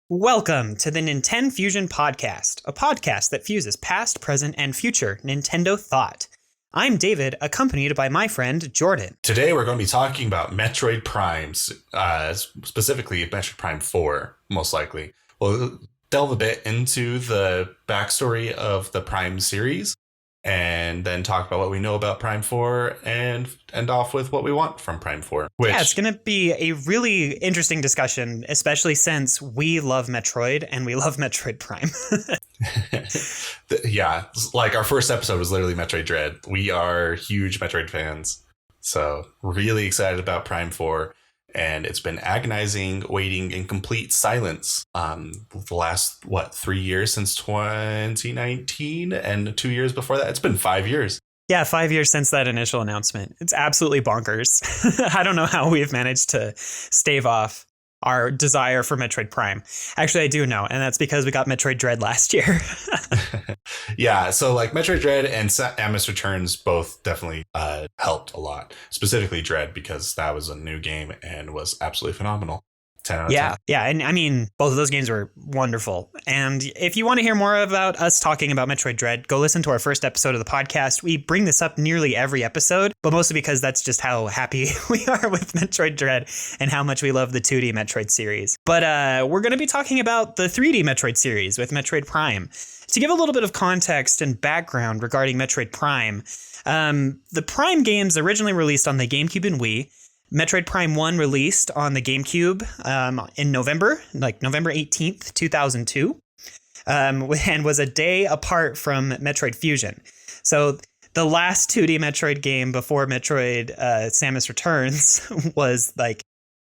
Welcome to the NintenFusion Podcast, a podcast that fuses past, present, and future Nintendo thought. I'm David, accompanied by my friend Jordan. Today we're going to be talking about Metroid Prime, specifically Metroid Prime 4, most likely. We'll delve a bit into the backstory of the Prime series, and then talk about what we know about Prime 4 and end off with what we want from Prime 4. Yeah, it's going to be a really interesting discussion, especially since we love Metroid and we love Metroid Prime. Yeah, like our first episode was literally Metroid Dread. We are huge Metroid fans, so really excited about Prime 4. And it's been agonizing waiting in complete silence the last, 3 years since 2019 and 2 years before that. It's been 5 years. Yeah, 5 years since that initial announcement. It's absolutely bonkers. I don't know how we've managed to stave off our desire for Metroid Prime. Actually, I do know, and that's because we got Metroid Dread last year. Yeah, so like Metroid Dread and Samus Returns both definitely helped a lot. Specifically Dread, because that was a new game and was absolutely phenomenal. 10 out of 10. Yeah, and I mean, both of those games were wonderful. And if you want to hear more about us talking about Metroid Dread, go listen to our first episode of the podcast. We bring this up nearly every episode, but mostly because that's just how happy we are with Metroid Dread and how much we love the 2D Metroid series. But we're going to be talking about the 3D Metroid series with Metroid Prime. To give a little bit of context and background regarding Metroid Prime, the Prime games originally released on the GameCube and Wii. Metroid Prime 1 released on the GameCube in November 18th, 2002, and was a day apart from Metroid Fusion. So the last 2D Metroid game before Metroid Samus Returns was like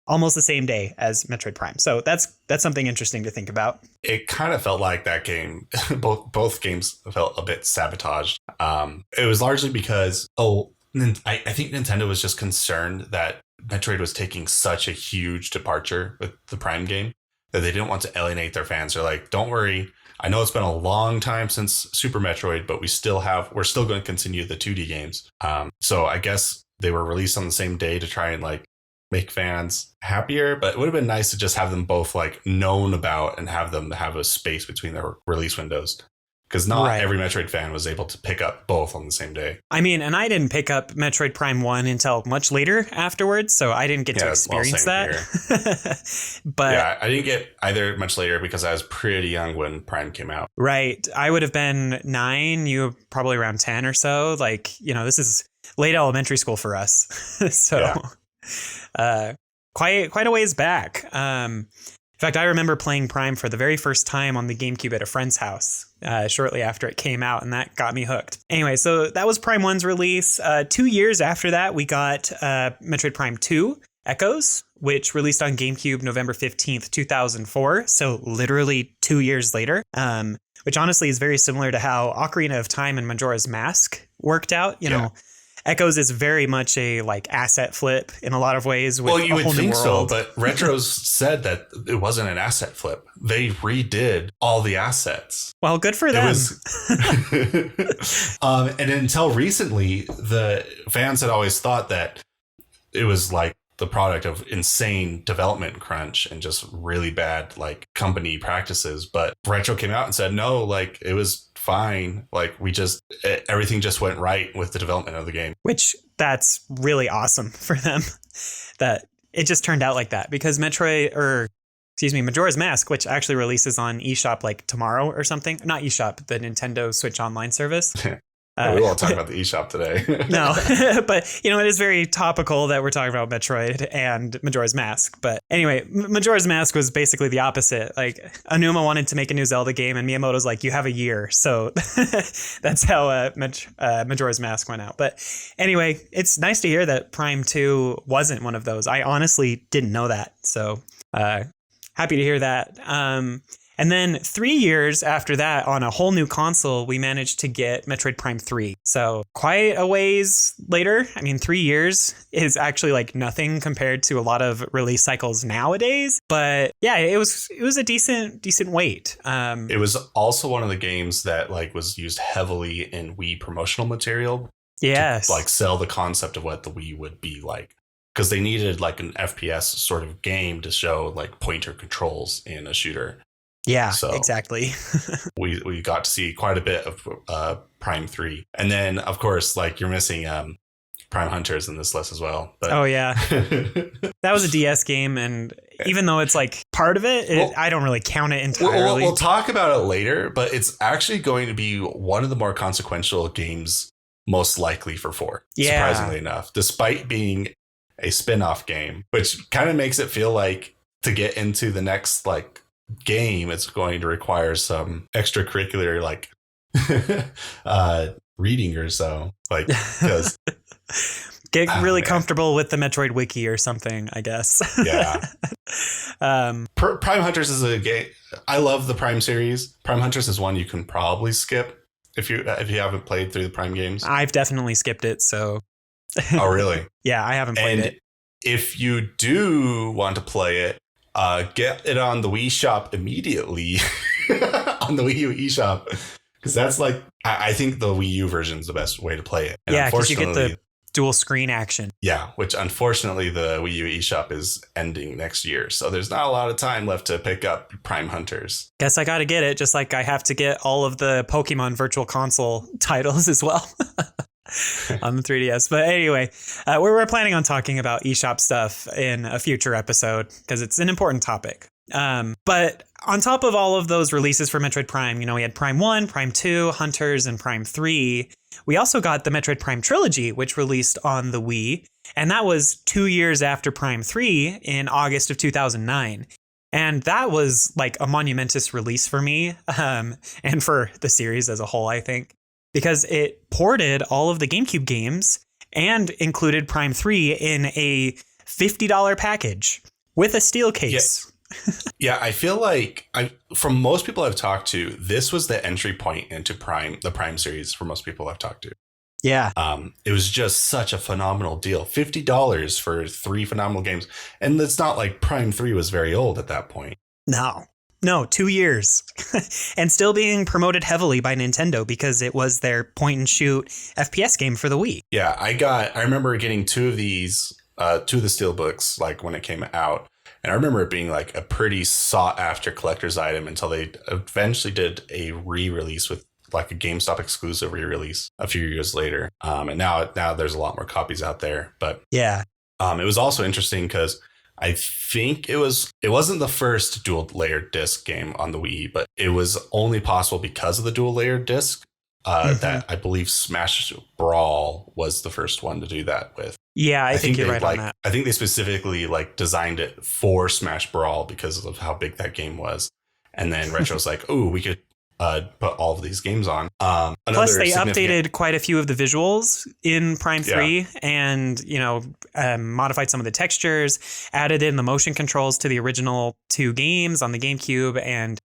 almost the same day as Metroid Prime. So that's something interesting to think about. It kind of felt like that game, both games felt a bit sabotaged. It was largely because, I think Nintendo was just concerned that Metroid was taking such a huge departure with the Prime game that they didn't want to alienate their fans. They're like, don't worry. I know it's been a long time since Super Metroid, but we're still going to continue the 2D games. So I guess they were released on the same day to try and like make fans happier, but it would have been nice to just have them both like known about and have them have a space between their release windows. Because not every Metroid fan was able to pick up both on the same day. I mean, and I didn't pick up Metroid Prime 1 until much later afterwards, so I didn't get to experience that. But yeah, I didn't get either much later because I was pretty young when Prime came out. Right. I would have been 9, you were probably around 10 or so. Like, this is late elementary school for us. So quite a ways back. In fact, I remember playing Prime for the very first time on the GameCube at a friend's house shortly after it came out, and that got me hooked. Anyway, so that was Prime 1's release. 2 years after that, we got Metroid Prime 2 Echoes, which released on GameCube November 15th, 2004. So literally 2 years later, which honestly is very similar to how Ocarina of Time and Majora's Mask worked out. You know, Echoes is very much a like asset flip in a lot of ways. With you would think so, but Retro's said that it wasn't an asset flip. They redid all the assets. Well, good for them. And until recently, the fans had always thought that it was like the product of insane development crunch and just really bad like company practices. But Retro came out and said, no, like it was fine. Like everything just went right with the development of the game. Which that's really awesome for them that it just turned out like that, because Majora's Mask, which actually releases on eShop like tomorrow or something. Not eShop, the Nintendo Switch Online service. We won't talk about the eShop today. No, but it is very topical that we're talking about Metroid and Majora's Mask. But anyway, Majora's Mask was basically the opposite. Like Aonuma wanted to make a new Zelda game and Miyamoto's like, you have a year. So that's how Majora's Mask went out. But anyway, it's nice to hear that Prime 2 wasn't one of those. I honestly didn't know that. So happy to hear that. And then 3 years after that, on a whole new console, we managed to get Metroid Prime 3. So quite a ways later. I mean, 3 years is actually like nothing compared to a lot of release cycles nowadays. But yeah, it was a decent wait. It was also one of the games that like was used heavily in Wii promotional material. Yes. To like sell the concept of what the Wii would be like. Because they needed like an FPS sort of game to show like pointer controls in a shooter. Yeah, So exactly. we got to see quite a bit of Prime 3. And then, of course, like you're missing Prime Hunters in this list as well. But Oh, yeah. That was a DS game. And even though it's like part of it, Well, I don't really count it entirely. we'll talk about it later, but it's actually going to be one of the more consequential games, most likely for 4. Yeah. Surprisingly enough, despite being a spin-off game, which kind of makes it feel like to get into the next like game, it's going to require some extracurricular like reading or so, like because Get really comfortable with the Metroid Wiki or something, I guess. Yeah. Prime Hunters is a game. I love the Prime series. Prime Hunters is one you can probably skip if you haven't played through the Prime games. I've definitely skipped it, so. Oh, really? Yeah, I haven't played it. If you do want to play it, get it on the Wii Shop immediately. On the Wii U eShop. Because that's like, I think the Wii U version is the best way to play it. And yeah, because you get the dual screen action. Yeah, which unfortunately the Wii U eShop is ending next year. So there's not a lot of time left to pick up Prime Hunters. Guess I got to get it, just like I have to get all of the Pokemon Virtual Console titles as well. On the 3DS. But anyway, we're planning on talking about eShop stuff in a future episode because it's an important topic. But on top of all of those releases for Metroid Prime, we had Prime 1, Prime 2, Hunters, and Prime 3. We also got the Metroid Prime Trilogy, which released on the Wii. And that was 2 years after Prime 3 in August of 2009. And that was like a monumentous release for me, and for the series as a whole, I think. Because it ported all of the GameCube games and included Prime 3 in a $50 package with a steel case. Yeah, I feel like from most people I've talked to, this was the entry point into the Prime series for most people I've talked to. Yeah. It was just such a phenomenal deal. $50 for 3 phenomenal games. And it's not like Prime 3 was very old at that point. No, 2 years. And still being promoted heavily by Nintendo because it was their point and shoot FPS game for the Wii. Yeah, I remember getting 2 of these, 2 of the Steelbooks, like when it came out. And I remember it being like a pretty sought after collector's item until they eventually did a re-release with like a GameStop exclusive re-release a few years later. And now there's a lot more copies out there. But yeah, it was also interesting because I think it wasn't the first dual layered disc game on the Wii, but it was only possible because of the dual layered disc. That I believe Smash Brawl was the first one to do that with. Yeah, I think you're right on that. I think they specifically like designed it for Smash Brawl because of how big that game was. And then Retro's like, oh, we could put all of these games on. Plus, they updated quite a few of the visuals in Prime 3 and, modified some of the textures, added in the motion controls to the original 2 games on the GameCube. And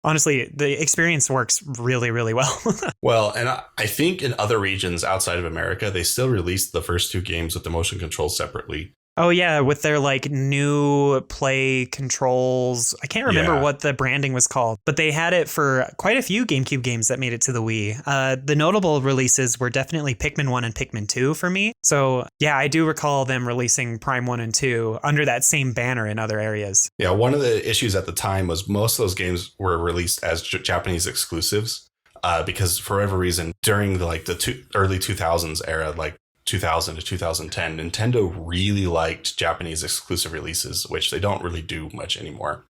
honestly, the experience works really, really well. Well, and I think in other regions outside of America, they still released the first 2 games with the motion controls separately. Oh, yeah, with their like new play controls. I can't remember what the branding was called, but they had it for quite a few GameCube games that made it to the Wii. The notable releases were definitely Pikmin 1 and Pikmin 2 for me. So, yeah, I do recall them releasing Prime 1 and 2 under that same banner in other areas. Yeah, one of the issues at the time was most of those games were released as Japanese exclusives because for whatever reason, during the early 2000s era, like 2000 to 2010, Nintendo really liked Japanese exclusive releases, which they don't really do much anymore.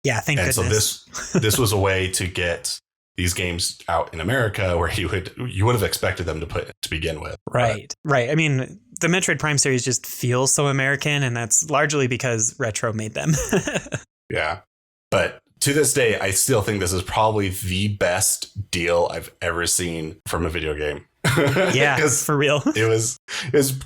Yeah, thank goodness. So this was a way to get these games out in America where you would have expected them to begin with. Right. I mean, the Metroid Prime series just feels so American, and that's largely because Retro made them. Yeah. But to this day, I still think this is probably the best deal I've ever seen from a video game. Yeah, for real. It was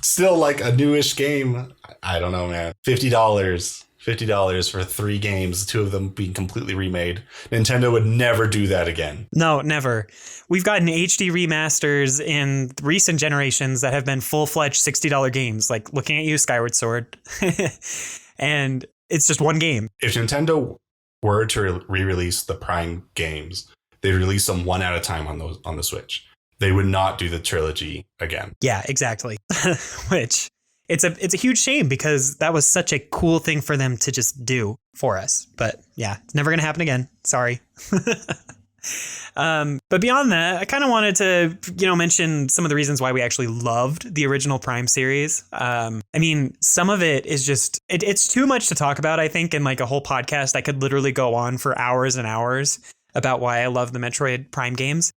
still like a newish game. I don't know, man. $50 for 3 games, 2 of them being completely remade. Nintendo would never do that again. No, never. We've gotten HD remasters in recent generations that have been full-fledged $60 games, like looking at you, Skyward Sword. And it's just one game. If Nintendo were to re-release the Prime games, they'd release them one at a time on the Switch. They would not do the trilogy again. Yeah, exactly. Which it's a huge shame because that was such a cool thing for them to just do for us. But yeah, it's never going to happen again. Sorry. But beyond that, I kind of wanted to, mention some of the reasons why we actually loved the original Prime series. I mean, some of it is just, it's too much to talk about, I think, in like a whole podcast. I could literally go on for hours and hours about why I love the Metroid Prime games.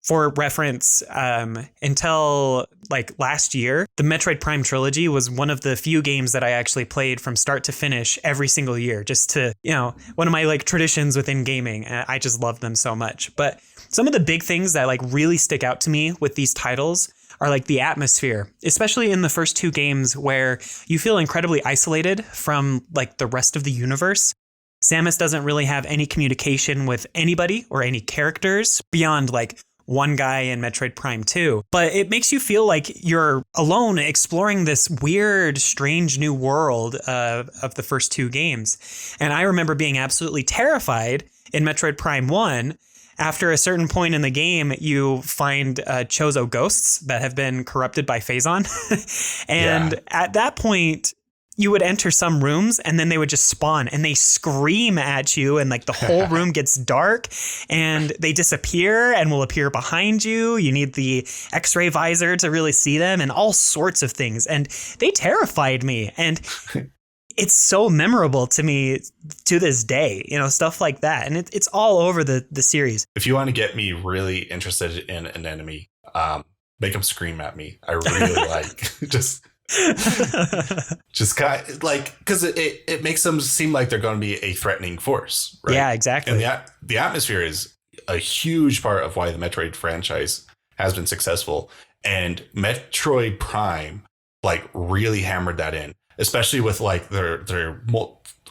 For reference, until like last year, the Metroid Prime Trilogy was one of the few games that I actually played from start to finish every single year, just to, one of my like traditions within gaming. I just love them so much. But some of the big things that like really stick out to me with these titles are like the atmosphere, especially in the first two games where you feel incredibly isolated from like the rest of the universe. Samus doesn't really have any communication with anybody or any characters beyond like one guy in Metroid Prime 2, but it makes you feel like you're alone exploring this weird, strange new world of the first two games. And I remember being absolutely terrified in Metroid Prime 1. After a certain point in the game, you find Chozo ghosts that have been corrupted by Phazon. And at that point, you would enter some rooms and then they would just spawn and they scream at you and like the whole room gets dark and they disappear and will appear behind you. You need the X-ray visor to really see them and all sorts of things. And they terrified me. And it's so memorable to me to this day, stuff like that. And it's all over the series. If you want to get me really interested in an enemy, make them scream at me. I really like just kind of like, because it makes them seem like they're going to be a threatening force, right? Yeah, exactly. And the atmosphere is a huge part of why the Metroid franchise has been successful, and Metroid Prime like really hammered that in, especially with like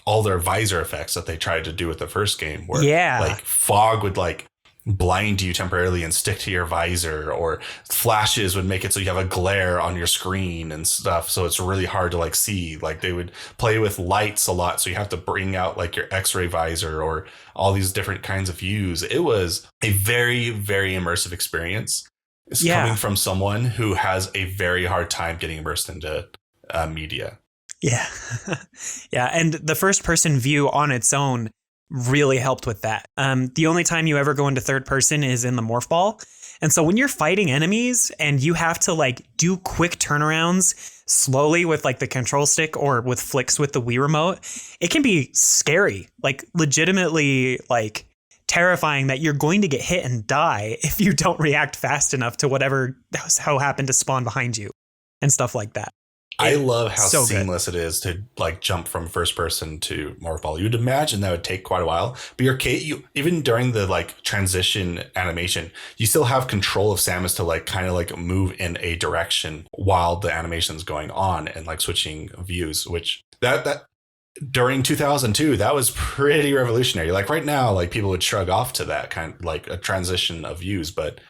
all their visor effects that they tried to do with the first game, where like fog would like blind you temporarily and stick to your visor, or flashes would make it so you have a glare on your screen and stuff, so it's really hard to like see. Like they would play with lights a lot, so you have to bring out like your X-ray visor or all these different kinds of views. It was a very, very immersive experience. It's coming from someone who has a very hard time getting immersed into media. Yeah. Yeah, and the first person view on its own really helped with that. The only time you ever go into third person is in the morph ball. And so when you're fighting enemies and you have to like do quick turnarounds slowly with like the control stick or with flicks with the Wii remote, it can be scary, like legitimately like terrifying that you're going to get hit and die if you don't react fast enough to whatever happened to spawn behind you and stuff like that. I love how seamless it is to like jump from first person to morph ball. You'd imagine that would take quite a while, but you even during the like transition animation, you still have control of Samus to like kind of like move in a direction while the animation's going on and like switching views, which that during 2002, that was pretty revolutionary. Like right now, like people would shrug off to that kind of like a transition of views, but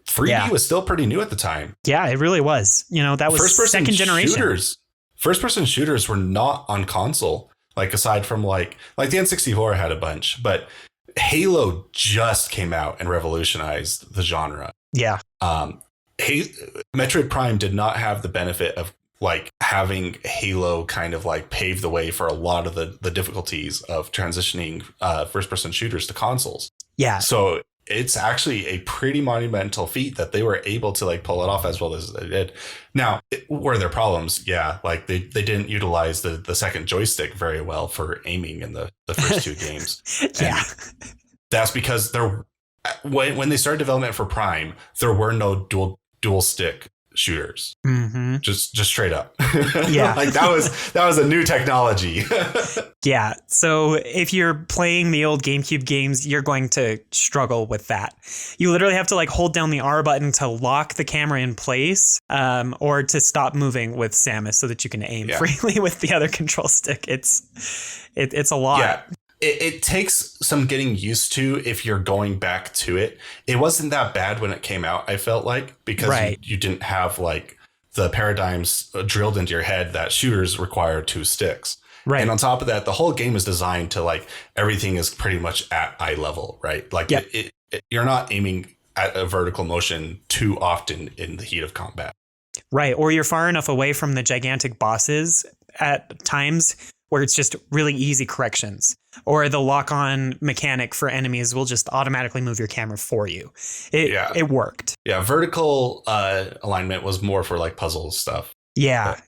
3D was still pretty new at the time. Yeah, it really was. That was second generation. First-person shooters were not on console. Like aside from like the N64 had a bunch, but Halo just came out and revolutionized the genre. Yeah. Metroid Prime did not have the benefit of like having Halo kind of like pave the way for a lot of the difficulties of transitioning first-person shooters to consoles. Yeah. So it's actually a pretty monumental feat that they were able to like pull it off as well as they did. Now, were there problems? Yeah, like they didn't utilize the second joystick very well for aiming in the first two games. Yeah, and that's because when they started development for Prime, there were no dual stick shooters. Mm-hmm. Just straight up. Yeah. Like that was a new technology. Yeah. So if you're playing the old GameCube games, you're going to struggle with that. You literally have to like hold down the R button to lock the camera in place, or to stop moving with Samus so that you can aim freely with the other control stick. It's a lot. Yeah. It takes some getting used to if you're going back to it. It wasn't that bad when it came out, I felt like, because you didn't have like the paradigms drilled into your head that shooters require two sticks. Right. And on top of that, the whole game is designed to like everything is pretty much at eye level, right? Like you're not aiming at a vertical motion too often in the heat of combat. Right. Or you're far enough away from the gigantic bosses at times where it's just really easy corrections. Or the lock-on mechanic for enemies will just automatically move your camera for you. It worked. Yeah, vertical alignment was more for like puzzle stuff. Yeah.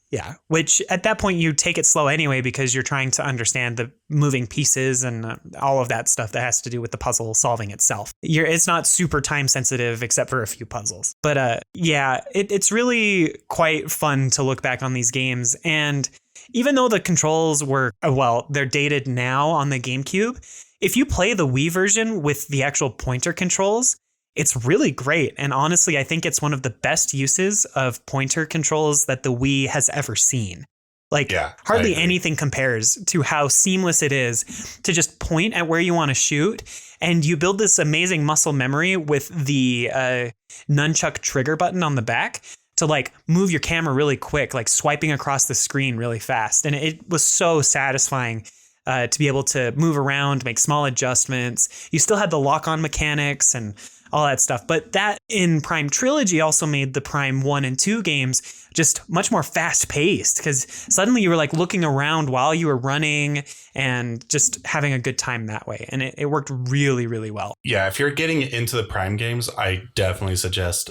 Which at that point you take it slow anyway because you're trying to understand the moving pieces and all of that stuff that has to do with the puzzle solving itself. It's not super time sensitive except for a few puzzles. But it's really quite fun to look back on these games. And even though the controls were, they're dated now on the GameCube, if you play the Wii version with the actual pointer controls, it's really great. And honestly, I think it's one of the best uses of pointer controls that the Wii has ever seen. Hardly anything compares to how seamless it is to just point at where you want to shoot. And you build this amazing muscle memory with the nunchuck trigger button on the back to like move your camera really quick, like swiping across the screen really fast. And it was so satisfying to be able to move around, make small adjustments. You still had the lock-on mechanics and all that stuff. But that in Prime Trilogy also made the Prime 1 and 2 games just much more fast-paced because suddenly you were like looking around while you were running and just having a good time that way. And it worked really, really well. Yeah, if you're getting into the Prime games, I definitely suggest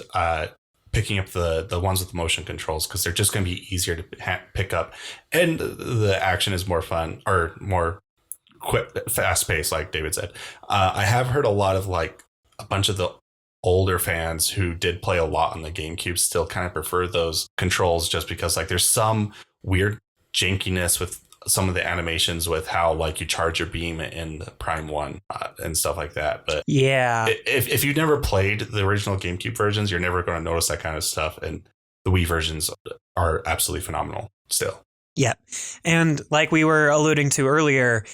picking up the ones with the motion controls because they're just going to be easier to pick up. And the action is more fun or more quick, fast-paced, like David said. I have heard a lot of like a bunch of the older fans who did play a lot on the GameCube still kind of prefer those controls just because like there's some weird jankiness with some of the animations with how like you charge your beam in the Prime 1 and stuff like that. But yeah, if you've never played the original GameCube versions, you're never going to notice that kind of stuff. And the Wii versions are absolutely phenomenal still. Yeah. And like we were alluding to earlier,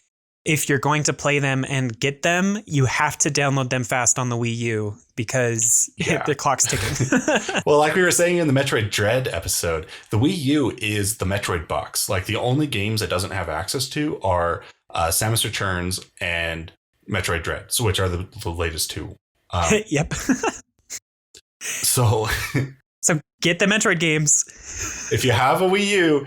if you're going to play them and get them, you have to download them fast on the Wii U because the clock's ticking. Well, like we were saying in the Metroid Dread episode, the Wii U is the Metroid box. Like the only games it doesn't have access to are Samus Returns and Metroid Dread, which are the latest two. Yep. So get the Metroid games. If you have a Wii U,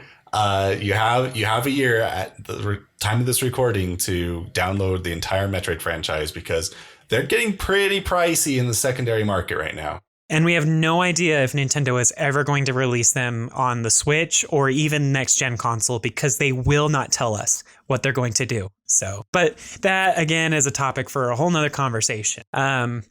you have a year at the time of this recording to download the entire Metroid franchise because they're getting pretty pricey in the secondary market right now. And we have no idea if Nintendo is ever going to release them on the Switch or even next gen console because they will not tell us what they're going to do. So, but that again is a topic for a whole nother conversation. But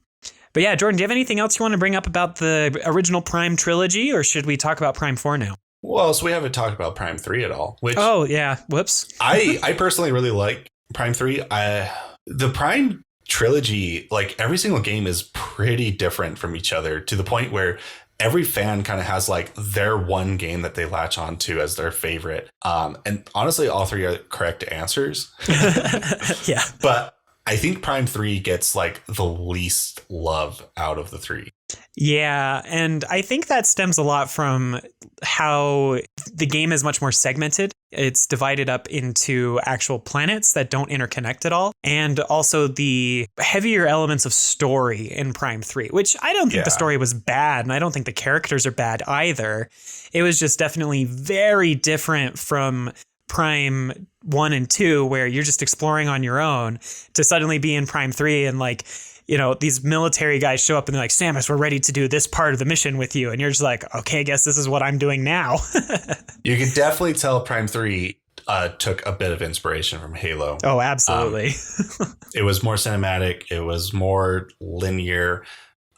yeah, Jordan, do you have anything else you want to bring up about the original Prime trilogy or should we talk about Prime 4 now? Well, so we haven't talked about Prime 3 at all. Which oh, yeah. Whoops. I personally really like Prime 3. The Prime trilogy, like every single game is pretty different from each other to the point where every fan kind of has like their one game that they latch on to as their favorite. And honestly, all three are correct answers. Yeah. But I think Prime 3 gets like the least love out of the three. Yeah, and I think that stems a lot from how the game is much more segmented. It's divided up into actual planets that don't interconnect at all. And also the heavier elements of story in Prime 3, which I don't think the story was bad. And I don't think the characters are bad either. It was just definitely very different from Prime 1 and 2, where you're just exploring on your own, to suddenly be in Prime 3 and like, you know, these military guys show up and they're like, Samus, we're ready to do this part of the mission with you. And you're just like, okay, I guess this is what I'm doing now. You can definitely tell Prime 3 took a bit of inspiration from Halo. Oh, absolutely. It was more cinematic. It was more linear.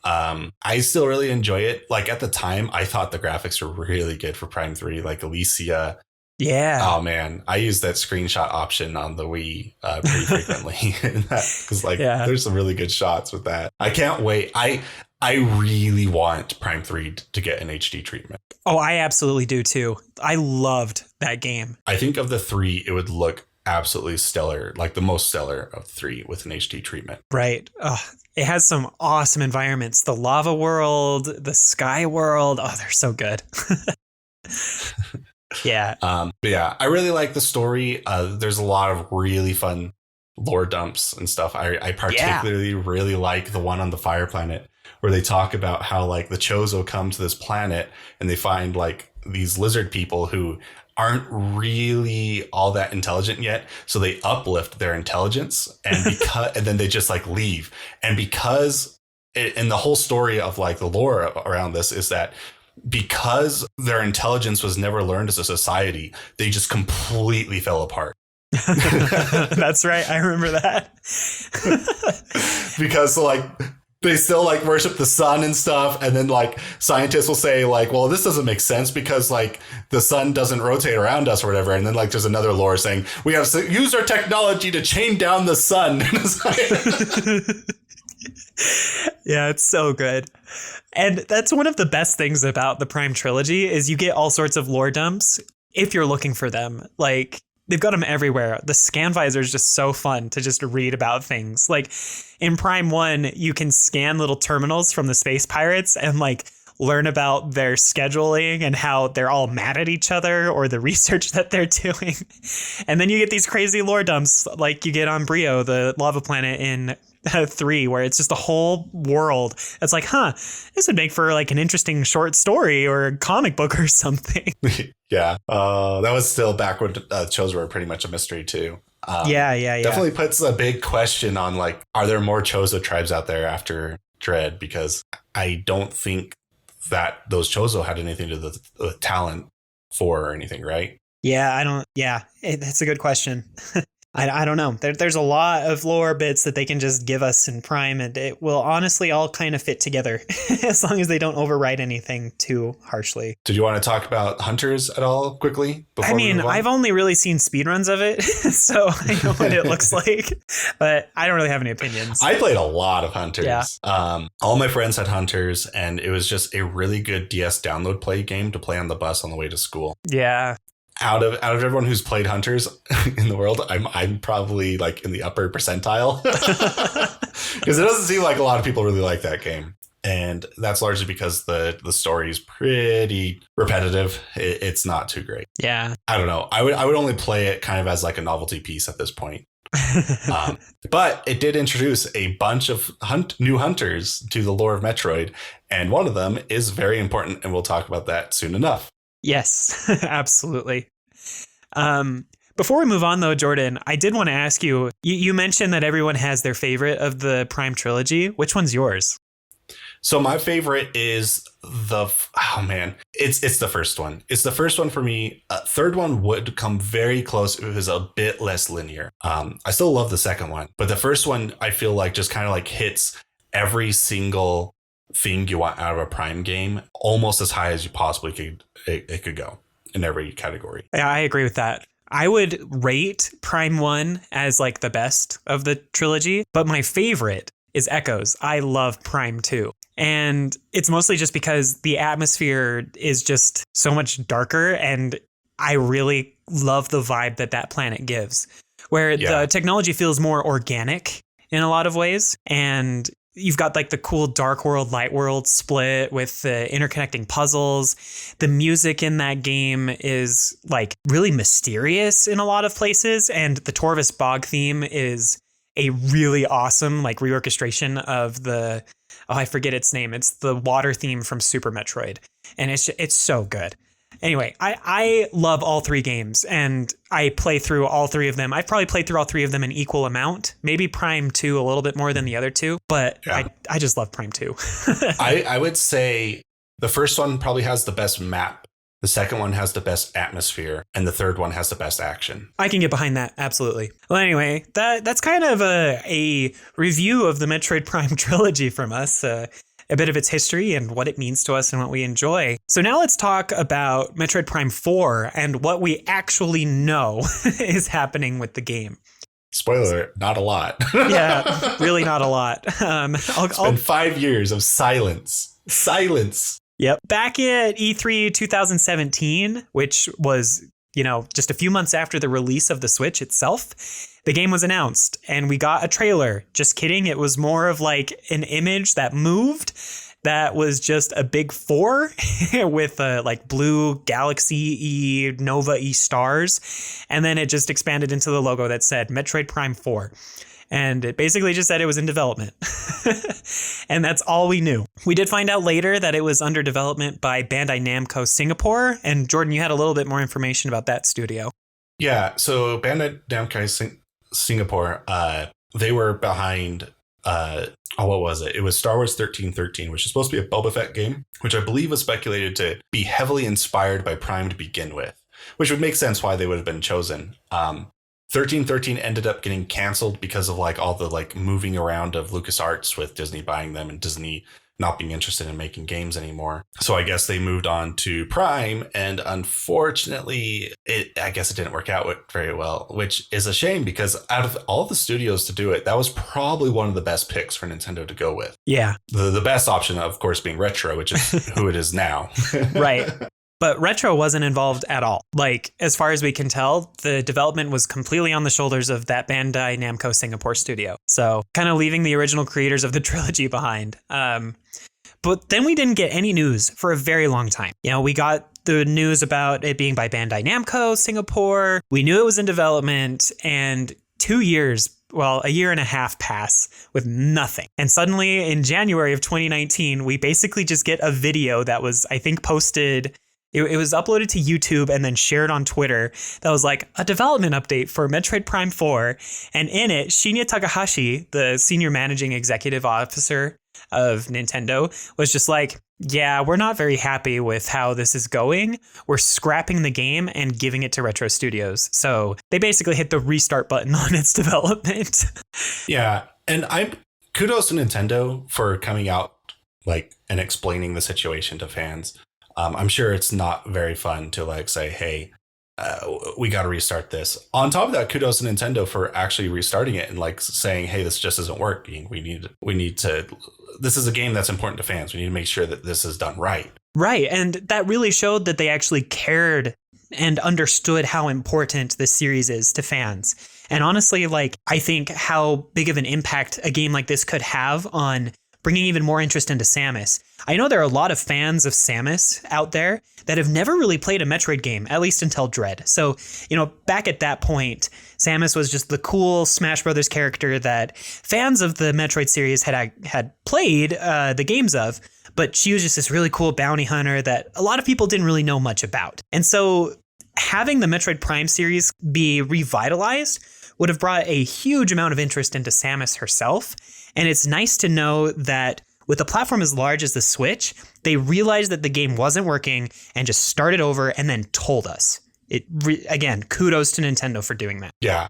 I still really enjoy it. Like at the time, I thought the graphics were really good for Prime 3, like Alicia. Yeah. Oh, man. I use that screenshot option on the Wii pretty frequently because there's some really good shots with that. I can't wait. I really want Prime 3 to get an HD treatment. Oh, I absolutely do, too. I loved that game. I think of the three, it would look absolutely stellar, like the most stellar of the three with an HD treatment. Right. It has some awesome environments. The lava world, the sky world. Oh, they're so good. Yeah. But yeah, I really like the story. There's a lot of really fun lore dumps and stuff. I particularly really like the one on the fire planet where they talk about how like the Chozo come to this planet and they find like these lizard people who aren't really all that intelligent yet. So they uplift their intelligence and and then they just like leave. And because and the whole story of like the lore around this is that because their intelligence was never learned as a society, they just completely fell apart. That's right. I remember that. Because like they still like worship the sun and stuff. And then like scientists will say like, well, this doesn't make sense because like the sun doesn't rotate around us or whatever. And then like there's another lore saying we have to use our technology to chain down the sun. Yeah, it's so good. And that's one of the best things about the Prime Trilogy is you get all sorts of lore dumps if you're looking for them. Like they've got them everywhere. The scan visor is just so fun to just read about things. Like in Prime 1, you can scan little terminals from the space pirates and like learn about their scheduling and how they're all mad at each other or the research that they're doing. And then you get these crazy lore dumps like you get on Brio, the lava planet in 3, where it's just a whole world. It's like, this would make for like an interesting short story or a comic book or something. Yeah. That was still back when Chozo were pretty much a mystery too. Yeah. Definitely puts a big question on like, are there more Chozo tribes out there after Dread? Because I don't think that those Chozo had anything to do with the talent for or anything, right? Yeah, that's a good question. I don't know. There's a lot of lore bits that they can just give us in Prime, and it will honestly all kind of fit together as long as they don't overwrite anything too harshly. Did you want to talk about Hunters at all quickly? I mean, I've only really seen speedruns of it, so I know what it looks like, but I don't really have any opinions. I played a lot of Hunters. Yeah. All my friends had Hunters, and it was just a really good DS download play game to play on the bus on the way to school. Yeah. Out of everyone who's played Hunters in the world, I'm probably like in the upper percentile because it doesn't seem like a lot of people really like that game. And that's largely because the story is pretty repetitive. It's not too great. Yeah. I don't know. I would only play it kind of as like a novelty piece at this point. But it did introduce a bunch of new hunters to the lore of Metroid. And one of them is very important. And we'll talk about that soon enough. Yes, absolutely. Before we move on, though, Jordan, I did want to ask you, you mentioned that everyone has their favorite of the Prime Trilogy. Which one's yours? So my favorite is it's the first one. It's the first one for me. Third one would come very close if it was a bit less linear. I still love the second one, but the first one I feel like just kind of like hits every single thing you want out of a Prime game almost as high as you possibly could. It could go in every category. Yeah, I agree with that. I would rate Prime 1 as like the best of the trilogy, but my favorite is Echoes. I love Prime 2. And it's mostly just because the atmosphere is just so much darker, and I really love the vibe that planet gives, where the technology feels more organic in a lot of ways. And you've got like the cool dark world, light world split with the interconnecting puzzles. The music in that game is like really mysterious in a lot of places. And the Torvus Bog theme is a really awesome like reorchestration of I forget its name. It's the water theme from Super Metroid. And it's so good. Anyway, I love all three games, and I play through all three of them. I've probably played through all three of them in equal amount, maybe Prime 2 a little bit more than the other two, but yeah. I just love Prime 2. I would say the first one probably has the best map. The second one has the best atmosphere, and the third one has the best action. I can get behind that. Absolutely. Well, anyway, that's kind of a review of the Metroid Prime Trilogy from us. A bit of its history and what it means to us and what we enjoy. So now let's talk about Metroid Prime 4 and what we actually know is happening with the game. Spoiler, not a lot. Yeah, really not a lot. It's been 5 years of silence. Silence. Yep. Back at E3 2017, which was, just a few months after the release of the Switch itself, the game was announced and we got a trailer. Just kidding. It was more of like an image that moved. that was just a big 4 with like blue galaxy-y, Nova-y stars. And then it just expanded into the logo that said Metroid Prime 4. And it basically just said it was in development. And that's all we knew. We did find out later that it was under development by Bandai Namco Singapore. And Jordan, you had a little bit more information about that studio. Yeah, so Bandai Namco Singapore, they were behind, what was it? It was Star Wars 1313, which is supposed to be a Boba Fett game, which I believe was speculated to be heavily inspired by Prime to begin with, which would make sense why they would have been chosen. 1313 ended up getting canceled because of like all the like moving around of LucasArts with Disney buying them and Disney not being interested in making games anymore. So I guess they moved on to Prime, and unfortunately, I guess it didn't work out very well, which is a shame because out of all the studios to do it, that was probably one of the best picks for Nintendo to go with. Yeah. The best option, of course, being Retro, which is who it is now. Right. But Retro wasn't involved at all. Like, as far as we can tell, the development was completely on the shoulders of that Bandai Namco Singapore studio. So kind of leaving the original creators of the trilogy behind. But then we didn't get any news for a very long time. You know, we got the news about it being by Bandai Namco Singapore. We knew it was in development, and 2 years, well, a year and a half pass with nothing. And suddenly in January of 2019, we basically just get a video that was, I think, posted. It was uploaded to YouTube and then shared on Twitter. That was like a development update for Metroid Prime 4. And in it, Shinya Takahashi, the senior managing executive officer of Nintendo, was just like, yeah, we're not very happy with how this is going. We're scrapping the game and giving it to Retro Studios. So they basically hit the restart button on its development. Yeah. And kudos to Nintendo for coming out like and explaining the situation to fans. I'm sure it's not very fun to like say, hey, we got to restart this. On top of that, kudos to Nintendo for actually restarting it and like saying, hey, this just isn't working. We need to. This is a game that's important to fans. We need to make sure that this is done right. Right. And that really showed that they actually cared and understood how important this series is to fans. And honestly, like, I think how big of an impact a game like this could have on bringing even more interest into Samus. I know there are a lot of fans of Samus out there that have never really played a Metroid game, at least until Dread. So, you know, back at that point, Samus was just the cool Smash Brothers character that fans of the Metroid series had played the games of, but she was just this really cool bounty hunter that a lot of people didn't really know much about. And so having the Metroid Prime series be revitalized would have brought a huge amount of interest into Samus herself. And it's nice to know that with a platform as large as the Switch, they realized that the game wasn't working and just started over and then told us. Again, kudos to Nintendo for doing that. Yeah,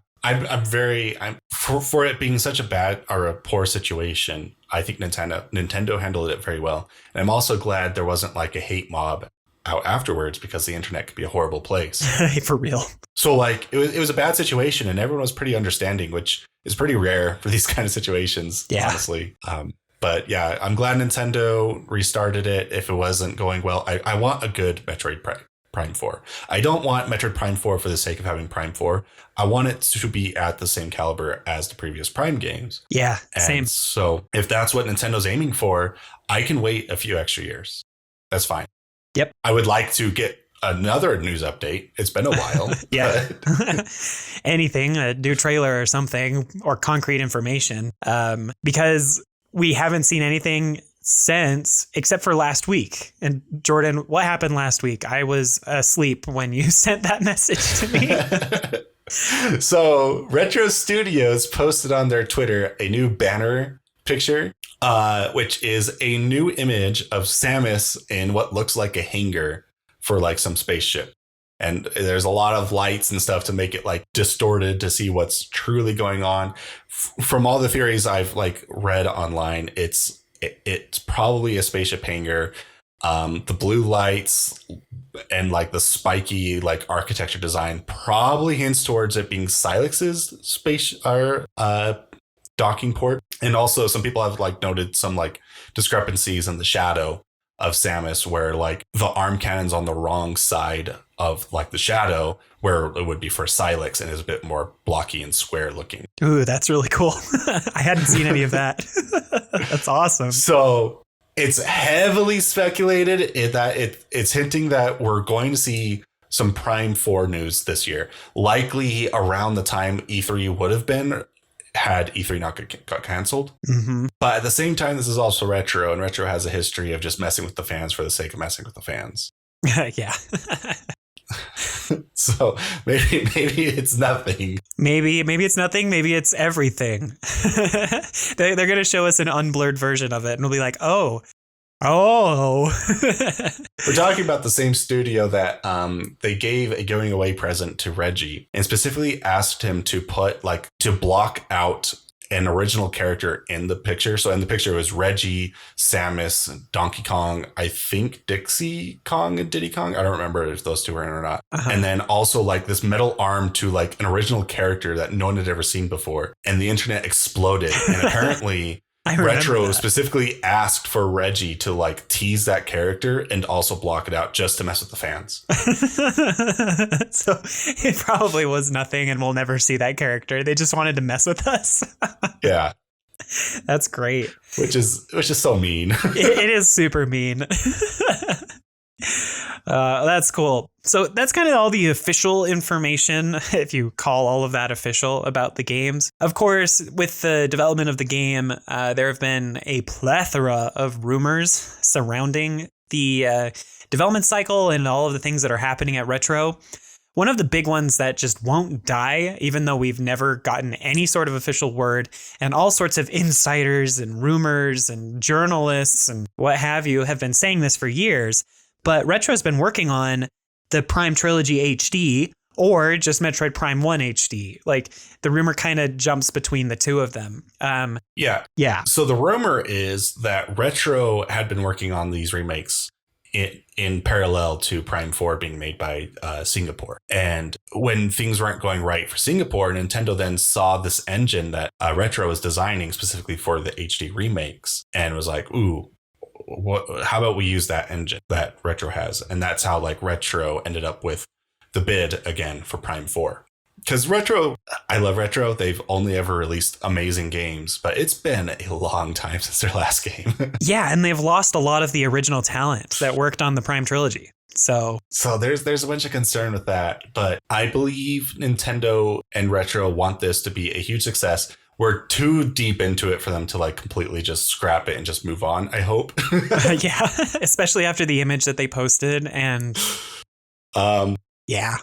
for it being such a bad or a poor situation, I think Nintendo handled it very well. And I'm also glad there wasn't like a hate mob out afterwards, because the internet could be a horrible place. For real. So like it was a bad situation and everyone was pretty understanding, which is pretty rare for these kind of situations, honestly. But yeah, I'm glad Nintendo restarted it. If it wasn't going well, I want a good Metroid Prime 4. I don't want Metroid Prime 4 for the sake of having Prime 4. I want it to be at the same caliber as the previous Prime games. Yeah, and same. So if that's what Nintendo's aiming for, I can wait a few extra years. That's fine. Yep. I would like to get another news update. It's been a while. Yeah. Anything, a new trailer or something, or concrete information, because we haven't seen anything since, except for last week. And Jordan, what happened last week? I was asleep when you sent that message to me. So Retro Studios posted on their Twitter a new banner picture, which is a new image of Samus in what looks like a hangar for like some spaceship. And there's a lot of lights and stuff to make it like distorted to see what's truly going on. From all the theories I've like read online, it's probably a spaceship hangar. The blue lights and like the spiky like architecture design probably hints towards it being Silex's space or docking port. And also some people have like noted some like discrepancies in the shadow of Samus, where like the arm cannon's on the wrong side of like the shadow, where it would be for Silex, and is a bit more blocky and square looking. Ooh, that's really cool. I hadn't seen any of that. That's awesome. So It's heavily speculated it's hinting that we're going to see some Prime 4 news this year, likely around the time E3 would have been had E3 not got canceled. Mm-hmm. But at the same time, this is also Retro, and Retro has a history of just messing with the fans for the sake of messing with the fans. Yeah. So maybe it's nothing. Maybe it's nothing. Maybe it's everything. They're going to show us an unblurred version of it, and we'll be like, oh. We're talking about the same studio that they gave a going away present to Reggie and specifically asked him to block out an original character in the picture. So in the picture it was Reggie, Samus, Donkey Kong, I think Dixie Kong and Diddy Kong. I don't remember if those two were in or not. Uh-huh. And then also like this metal arm to like an original character that no one had ever seen before. And the internet exploded. And apparently Retro specifically asked for Reggie to like tease that character and also block it out just to mess with the fans. So it probably was nothing and we'll never see that character. They just wanted to mess with us. Yeah. That's great. Which is so mean. It is super mean. That's cool. So that's kind of all the official information, if you call all of that official, about the games. Of course, with the development of the game, there have been a plethora of rumors surrounding the development cycle and all of the things that are happening at Retro. One of the big ones that just won't die, even though we've never gotten any sort of official word, and all sorts of insiders and rumors and journalists and what have you have been saying this for years. But Retro's been working on the Prime Trilogy HD or just Metroid Prime 1 HD. Like the rumor kind of jumps between the two of them. Yeah. So the rumor is that Retro had been working on these remakes in parallel to Prime 4 being made by Singapore. And when things weren't going right for Singapore, Nintendo then saw this engine that Retro was designing specifically for the HD remakes and was like, ooh, how about we use that engine that Retro has? And that's how like Retro ended up with the bid again for Prime 4. Because Retro, I love Retro. They've only ever released amazing games, but it's been a long time since their last game. Yeah, and they've lost a lot of the original talent that worked on the Prime Trilogy. So there's a bunch of concern with that. But I believe Nintendo and Retro want this to be a huge success. We're too deep into it for them to like completely just scrap it and just move on, I hope. Yeah, especially after the image that they posted. And yeah.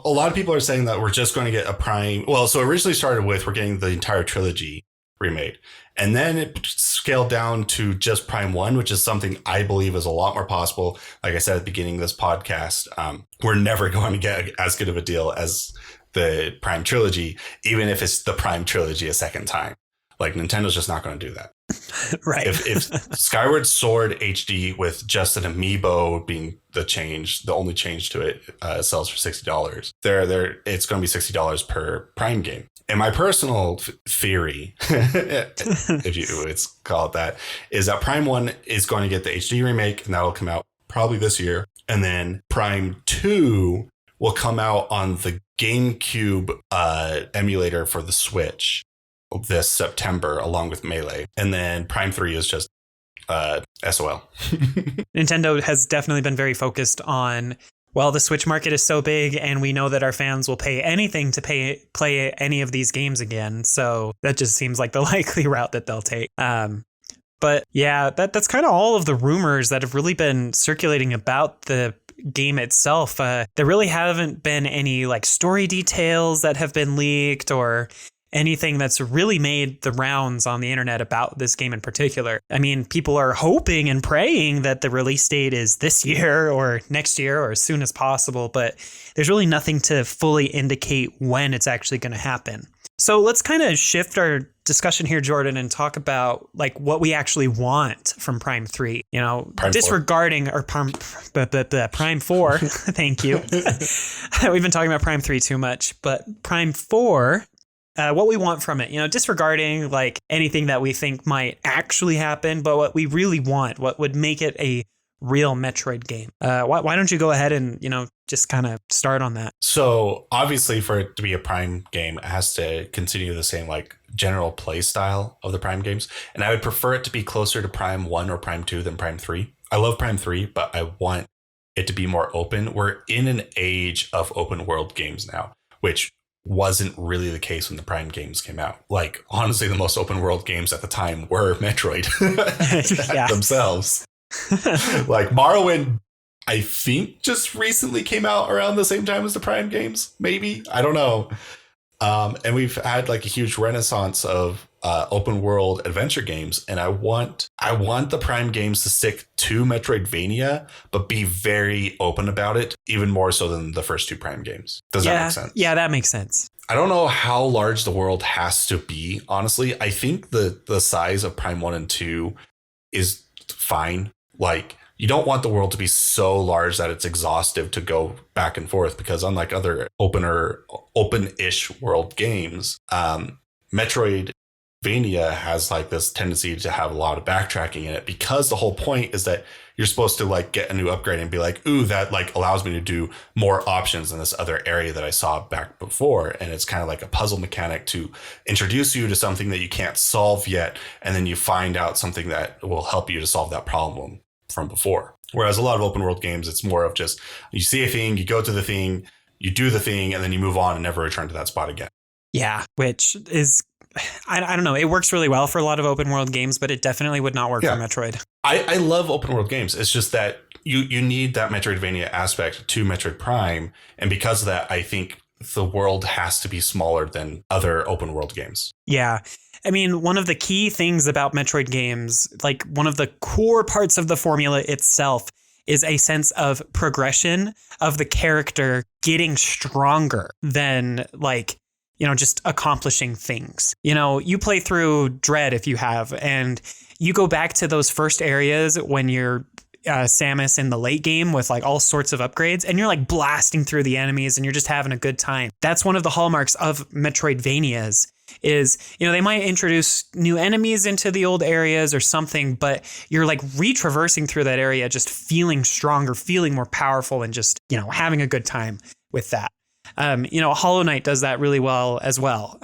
A lot of people are saying that we're just going to get a Prime. Well, so originally started with we're getting the entire trilogy remade. And then it scaled down to just Prime 1, which is something I believe is a lot more possible. Like I said at the beginning of this podcast, we're never going to get as good of a deal as the Prime Trilogy, even if it's the Prime Trilogy a second time. Like Nintendo's just not going to do that. Right. If Skyward Sword HD with just an amiibo being the only change to it sells for $60, it's going to be $60 per Prime game. And my personal theory, if you would call it that, is that Prime 1 is going to get the HD remake, and that'll come out probably this year. And then Prime 2 will come out on the GameCube emulator for the Switch this September, along with Melee. And then Prime 3 is just SOL. Nintendo has definitely been very focused on, well, the Switch market is so big and we know that our fans will pay anything to play any of these games again. So that just seems like the likely route that they'll take. But yeah, that's kind of all of the rumors that have really been circulating about the game itself. There really haven't been any like story details that have been leaked or anything that's really made the rounds on the internet about this game in particular. I mean, people are hoping and praying that the release date is this year or next year or as soon as possible, but there's really nothing to fully indicate when it's actually going to happen. So let's kind of shift our discussion here, Jordan, and talk about like what we actually want from Prime 3. You know, Prime disregarding 4. Or Prime 4. Thank you. We've been talking about Prime 3 too much, but Prime 4. What we want from it, you know, disregarding like anything that we think might actually happen, but what we really want, what would make it a real Metroid game. Why don't you go ahead and, just kind of start on that? So obviously for it to be a Prime game, it has to continue the same like general play style of the Prime games. And I would prefer it to be closer to Prime 1 or Prime 2 than Prime 3. I love Prime 3, but I want it to be more open. We're in an age of open world games now, which wasn't really the case when the Prime games came out. Like, honestly, the most open world games at the time were Metroid themselves. Like Morrowind, I think just recently came out around the same time as the Prime games, maybe. I don't know. And we've had like a huge renaissance of open world adventure games. And I want the Prime games to stick to Metroidvania, but be very open about it, even more so than the first two Prime games. Does that make sense? Yeah, that makes sense. I don't know how large the world has to be, honestly. I think the size of Prime 1 and 2 is fine. Like, you don't want the world to be so large that it's exhaustive to go back and forth, because unlike other open-ish world games, Metroidvania has like this tendency to have a lot of backtracking in it, because the whole point is that you're supposed to like get a new upgrade and be like, ooh, that like allows me to do more options in this other area that I saw back before. And it's kind of like a puzzle mechanic to introduce you to something that you can't solve yet. And then you find out something that will help you to solve that problem from before. Whereas a lot of open world games, it's more of just, you see a thing, you go to the thing, you do the thing, and then you move on and never return to that spot again. Yeah, which is, I don't know. It works really well for a lot of open world games, but it definitely would not work for Metroid. I love open world games. It's just that you need that Metroidvania aspect to Metroid Prime. And because of that, I think the world has to be smaller than other open world games. Yeah. I mean, one of the key things about Metroid games, like one of the core parts of the formula itself, is a sense of progression of the character getting stronger than like, just accomplishing things. You play through Dread if you have, and you go back to those first areas when you're Samus in the late game with like all sorts of upgrades, and you're like blasting through the enemies and you're just having a good time. That's one of the hallmarks of Metroidvanias is, they might introduce new enemies into the old areas or something, but you're like retraversing through that area, just feeling stronger, feeling more powerful, and just, having a good time with that. Hollow Knight does that really well as well.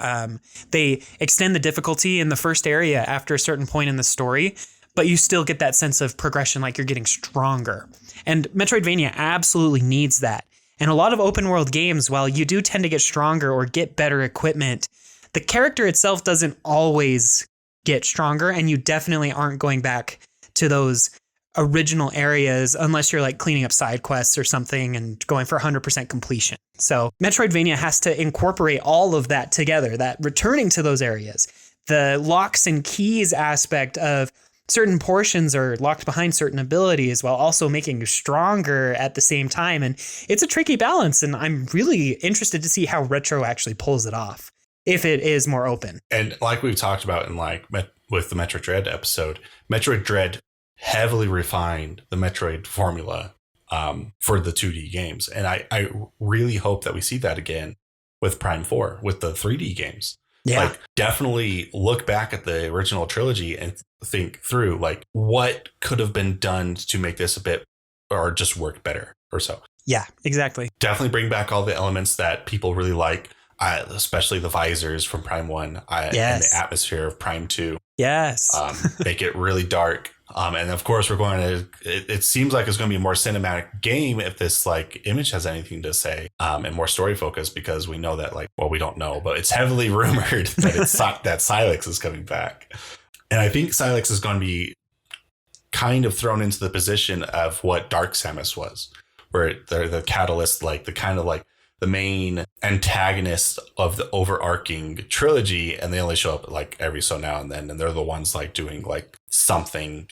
They extend the difficulty in the first area after a certain point in the story, but you still get that sense of progression, like you're getting stronger. And Metroidvania absolutely needs that. And a lot of open world games, while you do tend to get stronger or get better equipment, the character itself doesn't always get stronger, and you definitely aren't going back to those original areas unless you're like cleaning up side quests or something and going for 100% completion. So Metroidvania has to incorporate all of that together, that returning to those areas, the locks and keys aspect of certain portions are locked behind certain abilities while also making you stronger at the same time. And it's a tricky balance, and I'm really interested to see how Retro actually pulls it off, if it is more open. And like we've talked about in with the Metroid Dread episode, Metroid Dread heavily refined the Metroid formula for the 2D games. And I really hope that we see that again with Prime 4, with the 3D games. Yeah. Like, definitely look back at the original trilogy and think through, like, what could have been done to make this a bit, or just work better or so. Yeah, exactly. Definitely bring back all the elements that people really like, especially the visors from Prime 1 and the atmosphere of Prime 2. Yes. Make it really dark. And of course, we're going to, it seems like it's going to be a more cinematic game if this like image has anything to say, and more story focused, because we know that we don't know, but it's heavily rumored that that Silex is coming back. And I think Silex is going to be kind of thrown into the position of what Dark Samus was, where they're the catalyst, like the kind of like the main antagonist of the overarching trilogy, and they only show up like every so now and then, and they're the ones like doing like something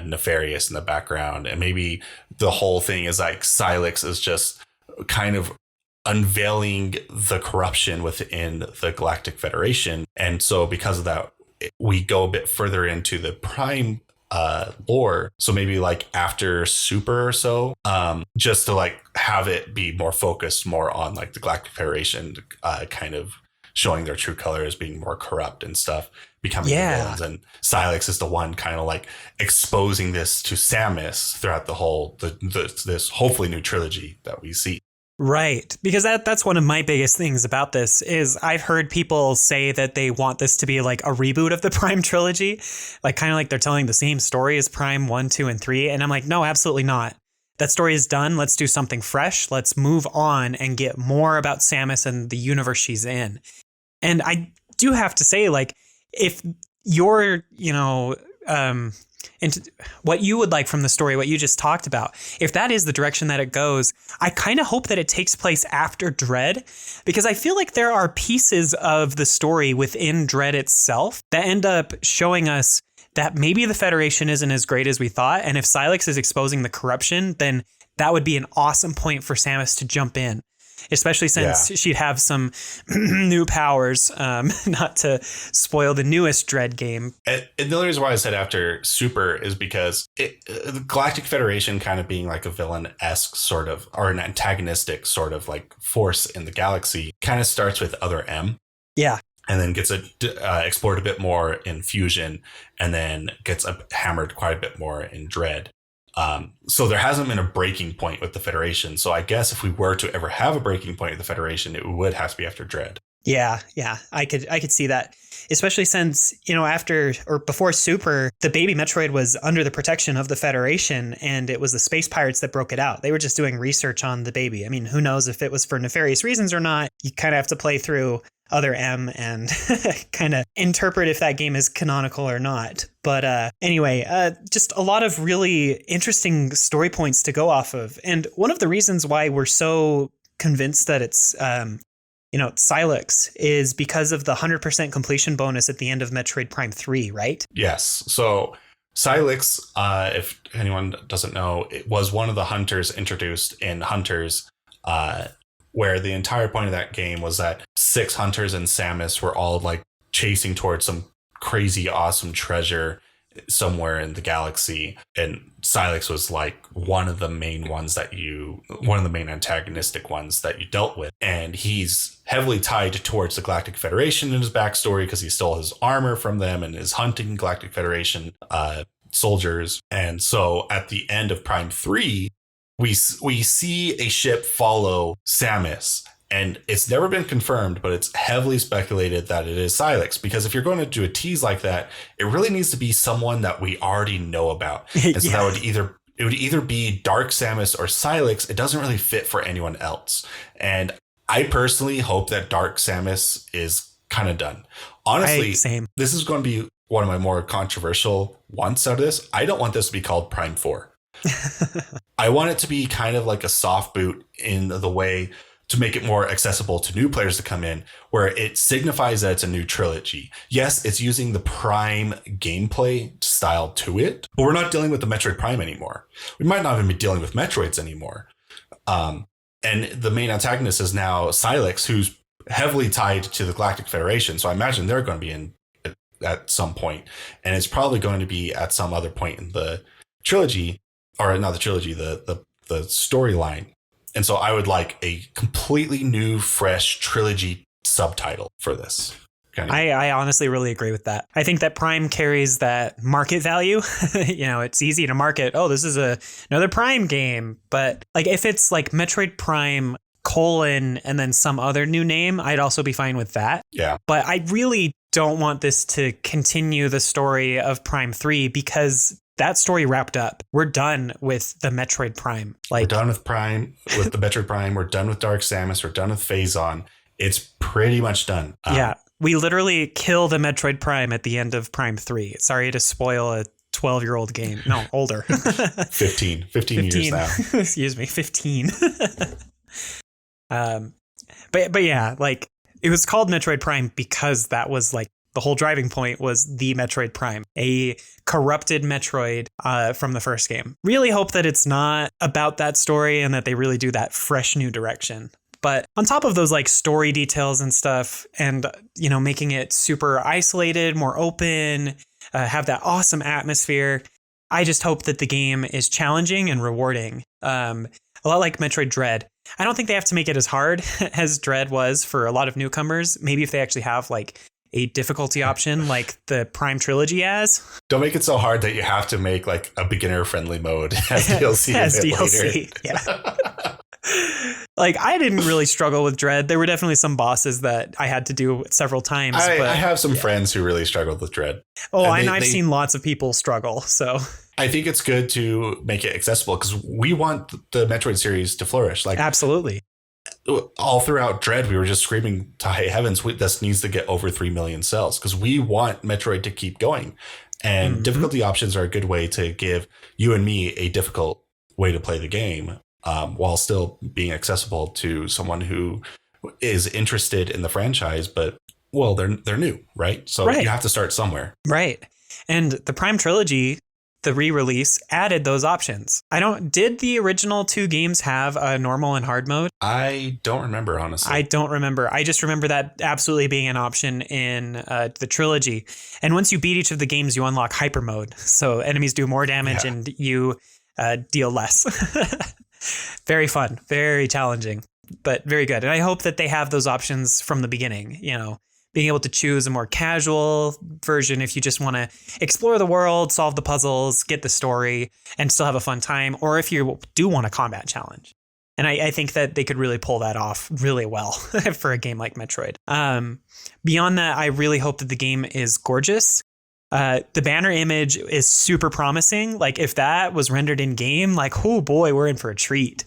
nefarious in the background. And maybe the whole thing is like Silex is just kind of unveiling the corruption within the Galactic Federation. And so because of that, we go a bit further into the Prime lore. So maybe like after Super or so, just to like have it be more focused more on like the Galactic Federation, kind of showing their true colors, being more corrupt and stuff, becoming the villains. And Silex is the one kind of like exposing this to Samus throughout the whole, this hopefully new trilogy that we see. Right. Because that's one of my biggest things about this is I've heard people say that they want this to be like a reboot of the Prime trilogy, like kind of like they're telling the same story as Prime 1, 2, and 3. And I'm like, no, absolutely not. That story is done. Let's do something fresh. Let's move on and get more about Samus and the universe she's in. And I do have to say, like, if you're, into what you would like from the story, what you just talked about, if that is the direction that it goes, I kind of hope that it takes place after Dread, because I feel like there are pieces of the story within Dread itself that end up showing us that maybe the Federation isn't as great as we thought. And if Silex is exposing the corruption, then that would be an awesome point for Samus to jump in, especially since she'd have some new powers, not to spoil the newest Dread game. And the only reason why I said after Super is because the Galactic Federation kind of being like a villain-esque sort of, or an antagonistic sort of like force in the galaxy kind of starts with Other M. Yeah. And then gets explored a bit more in Fusion, and then gets hammered quite a bit more in Dread. So there hasn't been a breaking point with the Federation. So I guess if we were to ever have a breaking point with the Federation, it would have to be after Dread. Yeah, I could see that, especially since, after or before Super, the baby Metroid was under the protection of the Federation, and it was the space pirates that broke it out. They were just doing research on the baby. I mean, who knows if it was for nefarious reasons or not? You kind of have to play through Other M and kind of interpret if that game is canonical or not. But anyway, just a lot of really interesting story points to go off of. And one of the reasons why we're so convinced that it's Silex is because of the 100% completion bonus at the end of Metroid Prime 3, right? Yes. So Silex, if anyone doesn't know, it was one of the hunters introduced in Hunters, where the entire point of that game was that 6 hunters and Samus were all like chasing towards some crazy awesome treasure somewhere in the galaxy, and Silex was like one of the main antagonistic ones that you dealt with, and he's heavily tied towards the Galactic Federation in his backstory because he stole his armor from them and is hunting Galactic Federation soldiers. And so at the end of Prime 3, we see a ship follow Samus. And it's never been confirmed, but it's heavily speculated that it is Silex, because if you're going to do a tease like that, it really needs to be someone that we already know about. And so that would either be Dark Samus or Silex. It doesn't really fit for anyone else. And I personally hope that Dark Samus is kind of done. Honestly, same. This is going to be one of my more controversial ones out of this. I don't want this to be called Prime 4. I want it to be kind of like a soft boot in the way to make it more accessible to new players to come in, where it signifies that it's a new trilogy. Yes, it's using the Prime gameplay style to it, but we're not dealing with the Metroid Prime anymore. We might not even be dealing with Metroids anymore. And the main antagonist is now Silex, who's heavily tied to the Galactic Federation. So I imagine they're going to be in at some point, and it's probably going to be at some other point in the trilogy, or not the trilogy, the storyline. And so I would like a completely new, fresh trilogy subtitle for this. I honestly really agree with that. I think that Prime carries that market value. It's easy to market, oh, this is another Prime game. But like if it's like Metroid Prime : and then some other new name, I'd also be fine with that. Yeah. But I really don't want this to continue the story of Prime 3, because that story wrapped up. We're done with the Metroid Prime. We're done with the Metroid Prime. We're done with Dark Samus. We're done with Phazon. It's pretty much done. Yeah. We literally kill the Metroid Prime at the end of Prime 3. Sorry to spoil a 12-year-old game. No, older. 15 years now. Excuse me, 15. But yeah, like it was called Metroid Prime because that was like the whole driving point was the Metroid Prime, a corrupted Metroid from the first game. Really hope that it's not about that story and that they really do that fresh new direction. But on top of those like story details and stuff, and making it super isolated, more open, have that awesome atmosphere, I just hope that the game is challenging and rewarding. A lot like Metroid Dread. I don't think they have to make it as hard as Dread was for a lot of newcomers. Maybe if they actually have like a difficulty option like the Prime Trilogy has. Don't make it so hard that you have to make like a beginner friendly mode as DLC. As DLC, later. Yeah. Like, I didn't really struggle with Dread. There were definitely some bosses that I had to do several times. I have some friends who really struggled with Dread. Oh, and I've seen lots of people struggle. So I think it's good to make it accessible because we want the Metroid series to flourish. Like, absolutely. All throughout Dread, we were just screaming to high heavens, this needs to get over 3 million cells because we want Metroid to keep going. And difficulty options are a good way to give you and me a difficult way to play the game. While still being accessible to someone who is interested in the franchise, but well, they're new, right? So you have to start somewhere. Right. And the Prime Trilogy, the re-release, added those options. Did the original 2 games have a normal and hard mode? I don't remember, honestly. I don't remember. I just remember that absolutely being an option in the trilogy. And once you beat each of the games, you unlock hyper mode. So enemies do more damage and you deal less. Very fun, very challenging, but very good. And I hope that they have those options from the beginning, being able to choose a more casual version if you just want to explore the world, solve the puzzles, get the story, and still have a fun time, or if you do want a combat challenge. And I think that they could really pull that off really well for a game like Metroid. Beyond that, I really hope that the game is gorgeous. The banner image is super promising. Like, if that was rendered in game, like, oh boy, we're in for a treat.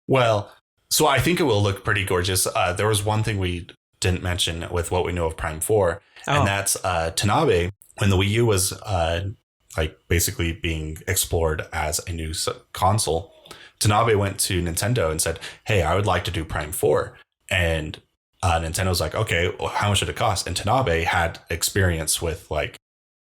Well, so I think it will look pretty gorgeous. There was one thing we didn't mention with what we know of Prime 4, and that's Tanabe. When the Wii U was basically being explored as a new console, Tanabe went to Nintendo and said, hey, I would like to do Prime 4. And Nintendo's like, okay, well, how much did it cost? And Tanabe had experience with like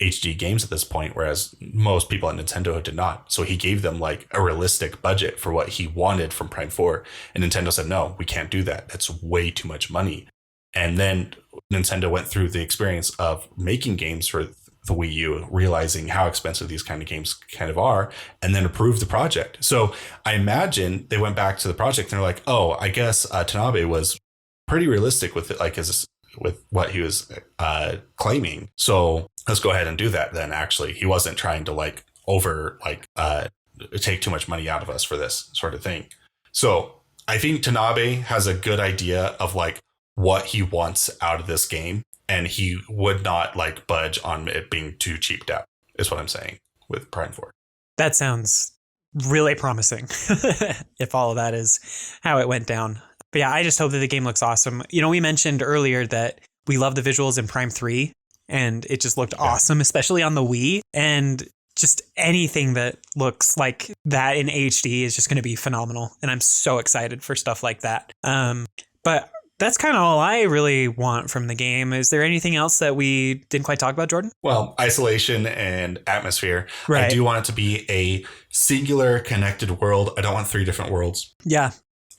HD games at this point, whereas most people at Nintendo did not. So he gave them like a realistic budget for what he wanted from Prime 4. And Nintendo said, no, we can't do that. That's way too much money. And then Nintendo went through the experience of making games for the Wii U, realizing how expensive these kind of games kind of are, and then approved the project. So I imagine they went back to the project and they're like, oh, I guess Tanabe was pretty realistic with it, like with what he was claiming. So let's go ahead and do that then. Actually, he wasn't trying to take too much money out of us for this sort of thing. So I think Tanabe has a good idea of like what he wants out of this game, and he would not like budge on it being too cheaped out, is what I'm saying with Prime 4. That sounds really promising if all of that is how it went down. But yeah, I just hope that the game looks awesome. We mentioned earlier that we love the visuals in Prime 3, and it just looked awesome, especially on the Wii. And just anything that looks like that in HD is just going to be phenomenal. And I'm so excited for stuff like that. But that's kind of all I really want from the game. Is there anything else that we didn't quite talk about, Jordan? Well, isolation and atmosphere. Right. I do want it to be a singular connected world. I don't want 3 different worlds. Yeah.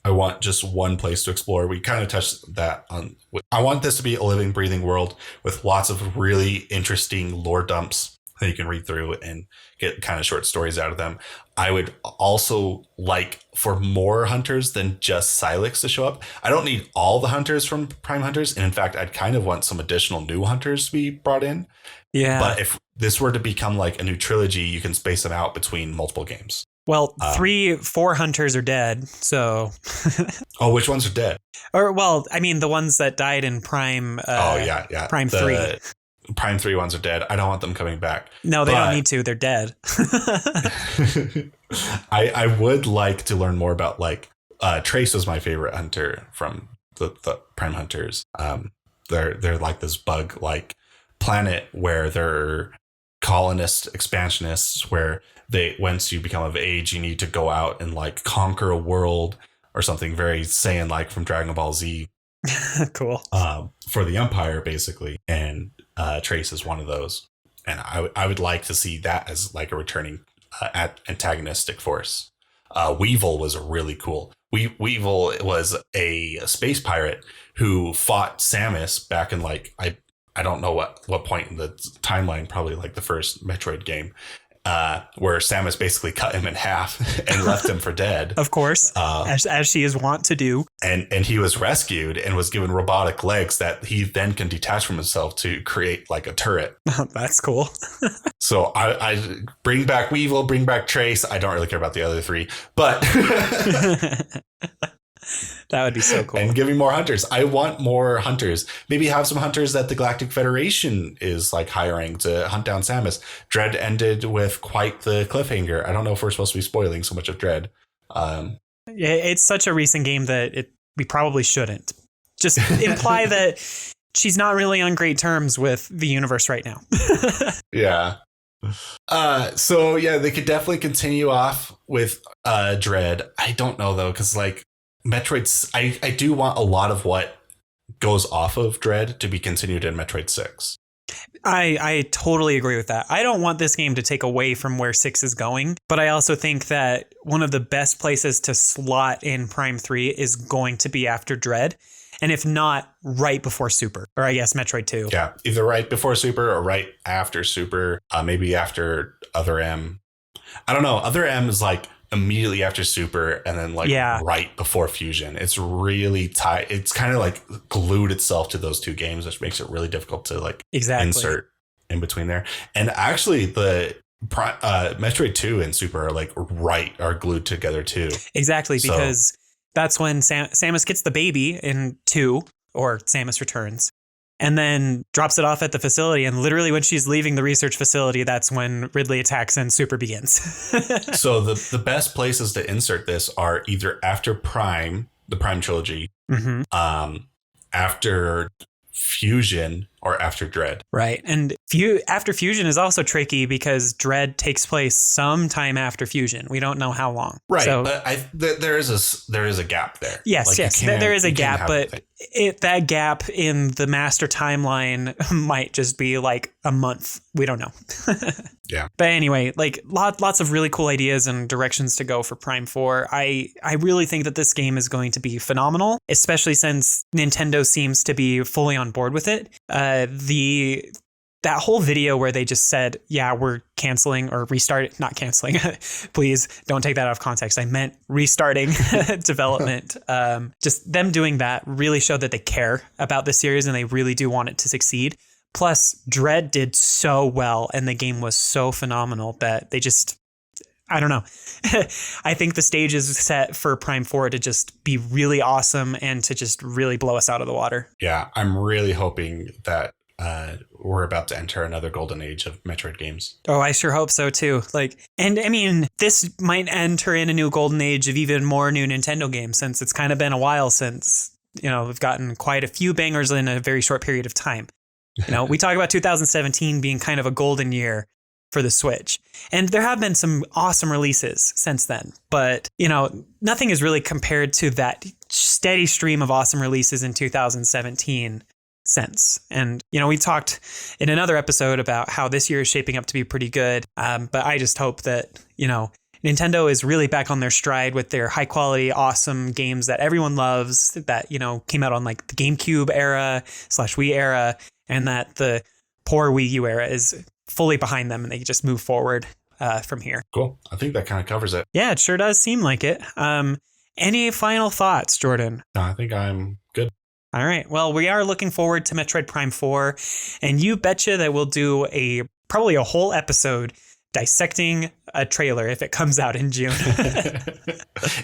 I want just one place to explore. We kind of touched that on. I want this to be a living, breathing world with lots of really interesting lore dumps that you can read through and get kind of short stories out of them. I would also like for more hunters than just Silex to show up. I don't need all the hunters from Prime Hunters. And in fact, I'd kind of want some additional new hunters to be brought in. Yeah. But if this were to become like a new trilogy, you can space them out between multiple games. Well, 4 hunters are dead, so... Oh, which ones are dead? Or, well, I mean, the ones that died in Prime... Prime 3. Prime 3 ones are dead. I don't want them coming back. No, they don't need to. They're dead. I would like to learn more about, like... Trace was my favorite hunter from the Prime Hunters. They're like this bug-like planet where they're colonist expansionists where... once you become of age, you need to go out and like conquer a world or something very Saiyan like from Dragon Ball Z. Cool. For the Empire, basically. And Trace is one of those. And I would like to see that as like a returning antagonistic force. Weevil was really cool. Weevil was a space pirate who fought Samus back in like, I don't know what point in the timeline, probably like the first Metroid game. where Samus basically cut him in half and left him for dead. Of course, as she is wont to do. And he was rescued and was given robotic legs that he then can detach from himself to create like a turret. That's cool. So I bring back Weevil, bring back Trace. I don't really care about the other three, but that would be so cool. And give me more hunters. I want more hunters. Maybe have some hunters that the Galactic Federation is like hiring to hunt down Samus. Dread ended with quite the cliffhanger. I don't know if we're supposed to be spoiling so much of Dread. Yeah, it's such a recent game that we probably shouldn't. Just imply that she's not really on great terms with the universe right now. Yeah. So yeah, they could definitely continue off with Dread. I don't know though, because like Metroid, I do want a lot of what goes off of Dread to be continued in Metroid 6. I totally agree with that. I don't want this game to take away from where 6 is going, but I also think that one of the best places to slot in Prime 3 is going to be after Dread. And if not, right before Super, or I guess Metroid 2. Yeah, either right before Super or right after Super, maybe after Other M. I don't know. Other M is like immediately after Super and then like right before Fusion. It's really tight. It's kind of like glued itself to those two games, which makes it really difficult to like insert in between there. And actually the Metroid 2 and Super are glued together too. Exactly, because that's when Samus gets the baby in 2, or Samus Returns, and then drops it off at the facility. And literally when she's leaving the research facility, that's when Ridley attacks and Super begins. So the best places to insert this are either after Prime, the Prime Trilogy, after Fusion, or after Dread. Right. And after Fusion is also tricky because Dread takes place sometime after Fusion. We don't know how long. Right. So, but there is a gap there. Yes, yes. There is a gap, but that gap in the master timeline might just be like a month. We don't know. Yeah. But anyway, like lots of really cool ideas and directions to go for Prime 4. I really think that this game is going to be phenomenal, especially since Nintendo seems to be fully on board with it. That whole video where they just said, yeah, we're canceling or not canceling. Please don't take that out of context. I meant restarting development. Just them doing that really showed that they care about the series and they really do want it to succeed. Plus, Dread did so well and the game was so phenomenal that they just, I don't know. I think the stage is set for Prime 4 to just be really awesome and to just really blow us out of the water. Yeah, I'm really hoping that we're about to enter another golden age of Metroid games. Oh, I sure hope so too. And I mean, this might enter in a new golden age of even more new Nintendo games, since it's kind of been a while since, we've gotten quite a few bangers in a very short period of time. We talk about 2017 being kind of a golden year for the Switch. And there have been some awesome releases since then, but nothing is really compared to that steady stream of awesome releases in 2017 since. And we talked in another episode about how this year is shaping up to be pretty good, but I just hope that Nintendo is really back on their stride with their high quality, awesome games that everyone loves, that came out on like the GameCube era / Wii era, and that the poor Wii U era is fully behind them and they just move forward from here. Cool. I think that kind of covers it. Yeah, it sure does seem like it. Any final thoughts, Jordan? No, I think I'm good. All right. Well, we are looking forward to Metroid Prime 4, and you betcha that we'll do probably a whole episode dissecting a trailer if it comes out in June.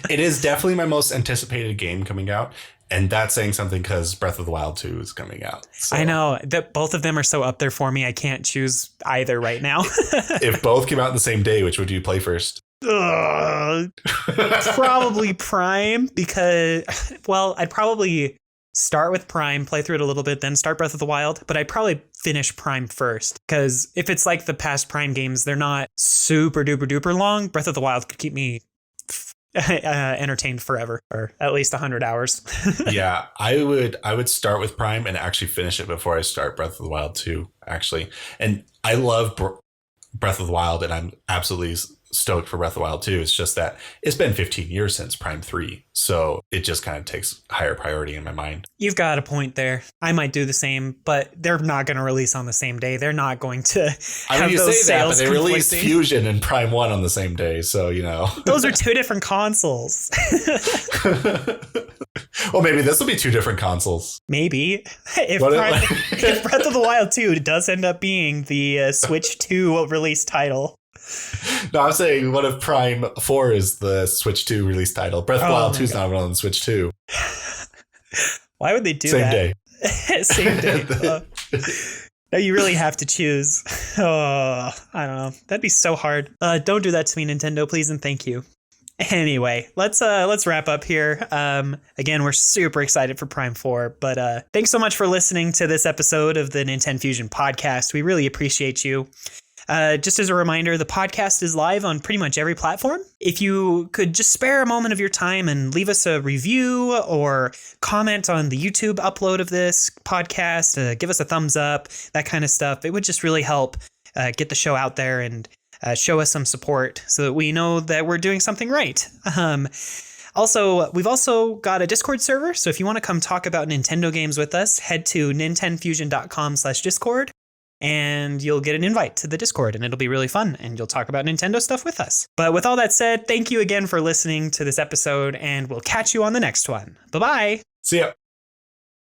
It is definitely my most anticipated game coming out. And that's saying something because Breath of the Wild 2 is coming out. So. I know that both of them are so up there for me. I can't choose either right now. If both came out on the same day, which would you play first? Probably Prime, because, I'd probably start with Prime, play through it a little bit, then start Breath of the Wild. But I'd probably finish Prime first, because if it's like the past Prime games, they're not super duper duper long. Breath of the Wild could keep me entertained forever, or at least 100 hours. Yeah, I would start with Prime and actually finish it before I start Breath of the Wild 2, actually. And I love Breath of the Wild, and I'm absolutely stoked for Breath of the Wild 2. It's just that it's been 15 years since Prime 3. So it just kind of takes higher priority in my mind. You've got a point there. I might do the same, but they're not going to release on the same day. They're not going to have you those say that, but sales they released conflicting. Fusion and Prime 1 on the same day. So, you know. Those are two different consoles. Well, maybe this will be two different consoles. Maybe. If Breath of the Wild 2 does end up being the Switch 2 release title. No, I'm saying, what if Prime 4 is the Switch 2 release title? Breath of the Wild 2 is not on the Switch 2. Why would they do Same that? day. Same day. No, you really have to choose. Oh, I don't know. That'd be so hard. Don't do that to me, Nintendo, please and thank you. Anyway, let's wrap up here. Again, we're super excited for Prime 4, but thanks so much for listening to this episode of the NintenFusion Podcast. We really appreciate you. Just as a reminder, the podcast is live on pretty much every platform. If you could just spare a moment of your time and leave us a review or comment on the YouTube upload of this podcast, give us a thumbs up, that kind of stuff, it would just really help get the show out there and show us some support so that we know that we're doing something right. Also, we've also got a Discord server, so if you want to come talk about Nintendo games with us, head to nintenfusion.com/discord. And you'll get an invite to the Discord, and it'll be really fun, and you'll talk about Nintendo stuff with us. But with all that said, thank you again for listening to this episode, and we'll catch you on the next one. Bye-bye. See ya.